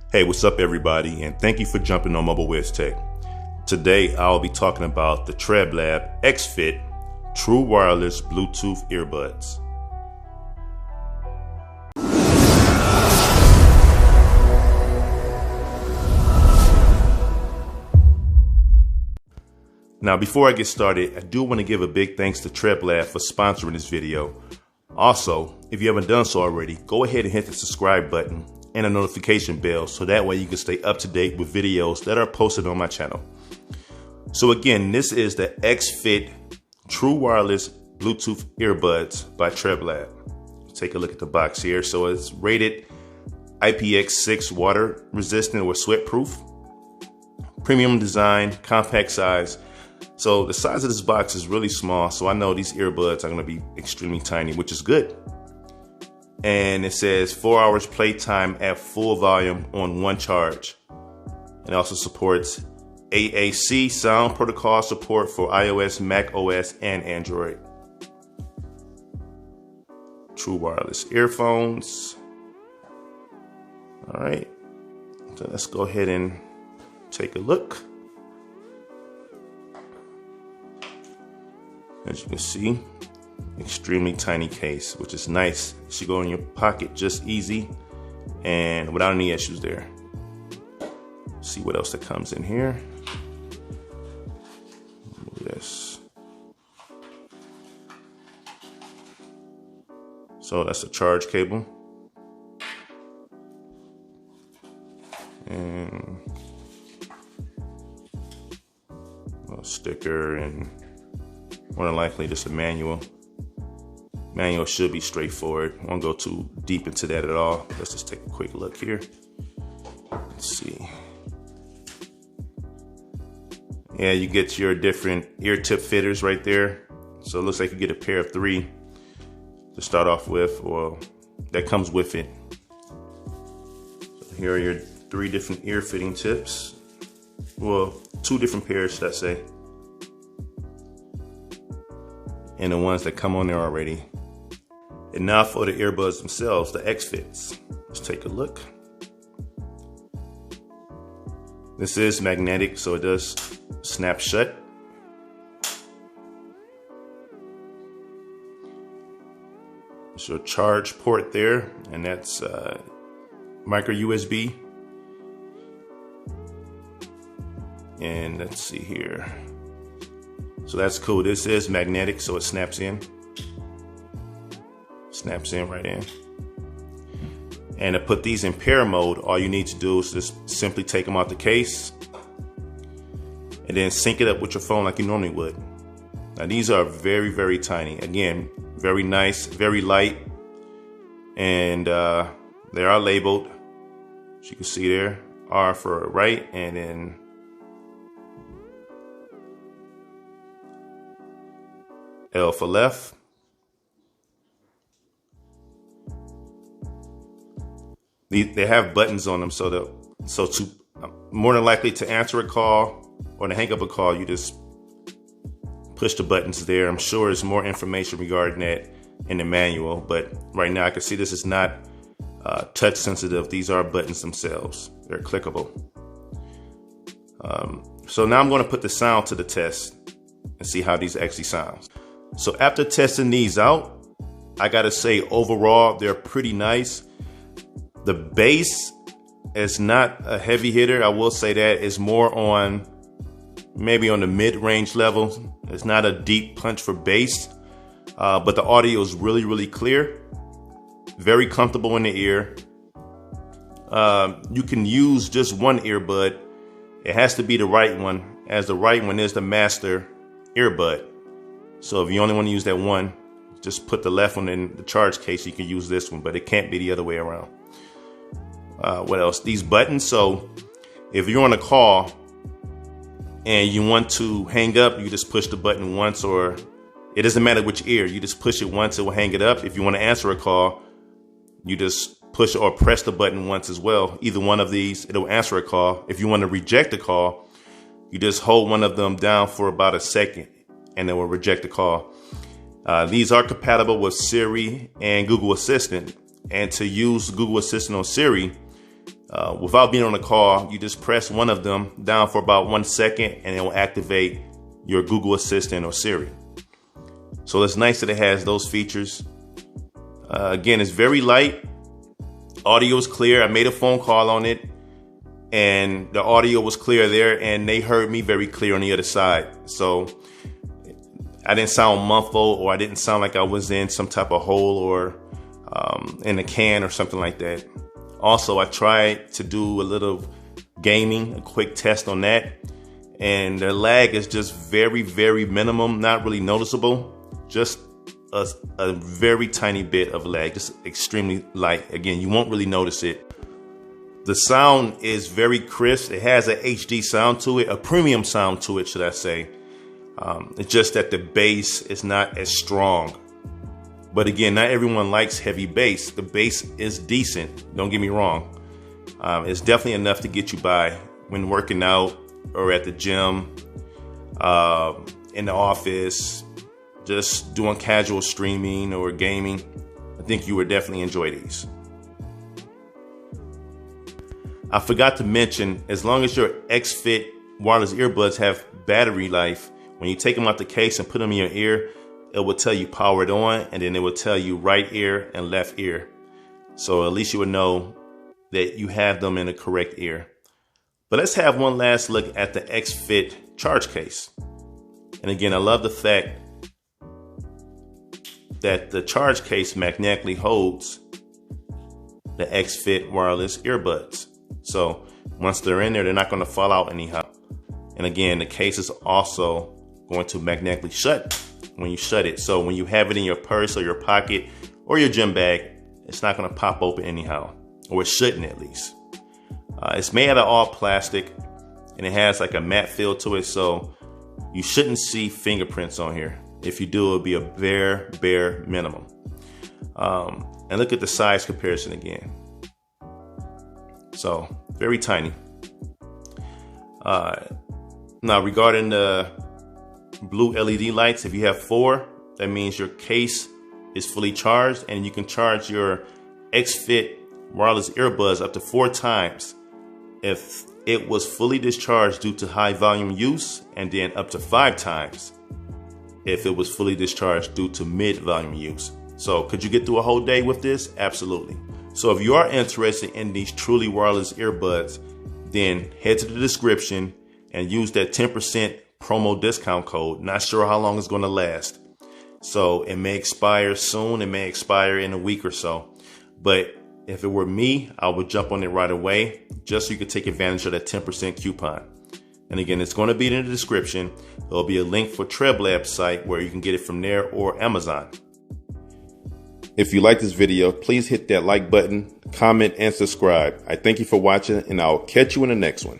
Hey, what's up everybody, and thank you for jumping on Mobile WizTech. Today I'll be talking about the Treblab xFix True Wireless Bluetooth Earbuds. Now before I get started, I do want to give a big thanks to Treblab for sponsoring this video. Also, if you haven't done so already, go ahead and hit the subscribe button and a notification bell so that way you can stay up to date with videos that are posted on my channel. So again, this is the xFix True Wireless Bluetooth Earbuds by Treblab. Take a look at the box here. So it's rated IPX6 water resistant or sweat proof, premium design, compact size. So the size of this box is really small. So I know these earbuds are going to be extremely tiny, which is good. And it says 4 hours playtime at full volume on one charge. It also supports AAC sound protocol support for iOS, Mac OS, and Android. True wireless earphones. All right, so let's go ahead and take a look. As you can see, extremely tiny case, which is nice. It should go in your pocket just easy and without any issues there. Let's see what else that comes in here. Yes. So that's a charge cable. And a sticker, and more than likely just a manual. Manual should be straightforward. Won't go too deep into that at all. Let's just take a quick look here. Let's see. Yeah, you get your different ear tip fitters right there. So it looks like you get a pair of 3 to start off with, or that comes with it. So here are your 3 different ear fitting tips. Well, 2 different pairs, should I say. And the ones that come on there already. And now for the earbuds themselves, the xFix. Let's take a look. This is magnetic, so it does snap shut. There's your charge port there, and that's micro USB. And let's see here. So that's cool. This is magnetic, so it snaps in. Snaps in right in. And to put these in pair mode, all you need to do is just simply take them out the case and then sync it up with your phone like you normally would. Now these are very, very tiny. Again, very nice, very light. And they are labeled, as you can see there, R for right, and then L for left. They have buttons on them, so to more than likely to answer a call or to hang up a call, you just push the buttons there. I'm sure there's more information regarding that in the manual, but right now I can see this is not touch sensitive. These are buttons themselves. They're clickable. So now I'm going to put the sound to the test and see how these actually sound. So after testing these out, I gotta say overall they're pretty nice. The bass is not a heavy hitter. I will say that it's more on maybe on the mid-range level. It's not a deep punch for bass, but the audio is really, really clear. Very comfortable in the ear. You can use just one earbud. It has to be the right one, as the right one is the master earbud. So if you only want to use that one, just put the left one in the charge case. You can use this one, but it can't be the other way around. What else? These buttons. So if you're on a call and you want to hang up, you just push the button once, or it doesn't matter which ear. You just push it once, it will hang it up. If you want to answer a call, you just push or press the button once as well. Either one of these, it'll answer a call. If you want to reject a call, you just hold one of them down for about a second and it will reject the call. These are compatible with Siri and Google Assistant. And to use Google Assistant on Siri, Without being on the call, you just press one of them down for about 1 second and it will activate your Google Assistant or Siri. So it's nice that it has those features. Again, it's very light. Audio is clear. I made a phone call on it and the audio was clear there and they heard me very clear on the other side. So I didn't sound muffled or I didn't sound like I was in some type of hole or in a can or something like that. Also, I tried to do a little gaming, a quick test on that, and the lag is just very, very minimum, not really noticeable, just a very tiny bit of lag, just extremely light. Again, you won't really notice it. The sound is very crisp. It has an HD sound to it, a premium sound to it, should I say. It's just that the bass is not as strong. But again, not everyone likes heavy bass. The bass is decent, don't get me wrong. It's definitely enough to get you by when working out or at the gym, in the office, just doing casual streaming or gaming. I think you would definitely enjoy these. I forgot to mention, as long as your xFix wireless earbuds have battery life, when you take them out the case and put them in your ear, it will tell you powered on, and then it will tell you right ear and left ear. So at least you would know that you have them in the correct ear. But let's have one last look at the xFix charge case. And again, I love the fact that the charge case magnetically holds the xFix wireless earbuds. So once they're in there, they're not going to fall out anyhow. And again, the case is also going to magnetically shut when you shut it. So when you have it in your purse or your pocket or your gym bag, it's not going to pop open anyhow, or it shouldn't at least. It's made out of all plastic and it has like a matte feel to it, so you shouldn't see fingerprints on here. If you do, it'll be a bare minimum. And look at the size comparison again. So very tiny. Now regarding the blue LED lights, if you have 4, that means your case is fully charged and you can charge your xFix wireless earbuds up to 4 times if it was fully discharged due to high volume use, and then up to 5 times if it was fully discharged due to mid volume use. So could you get through a whole day with this? Absolutely. So if you are interested in these Truly Wireless Earbuds, then head to the description and use that 10% promo discount code. Not sure how long it's going to last. So it may expire soon. It may expire in a week or so. But if it were me, I would jump on it right away just so you could take advantage of that 10% coupon. And again, it's going to be in the description. There'll be a link for Treblab's site where you can get it from there, or Amazon. If you like this video, please hit that like button, comment, and subscribe. I thank you for watching, and I'll catch you in the next one.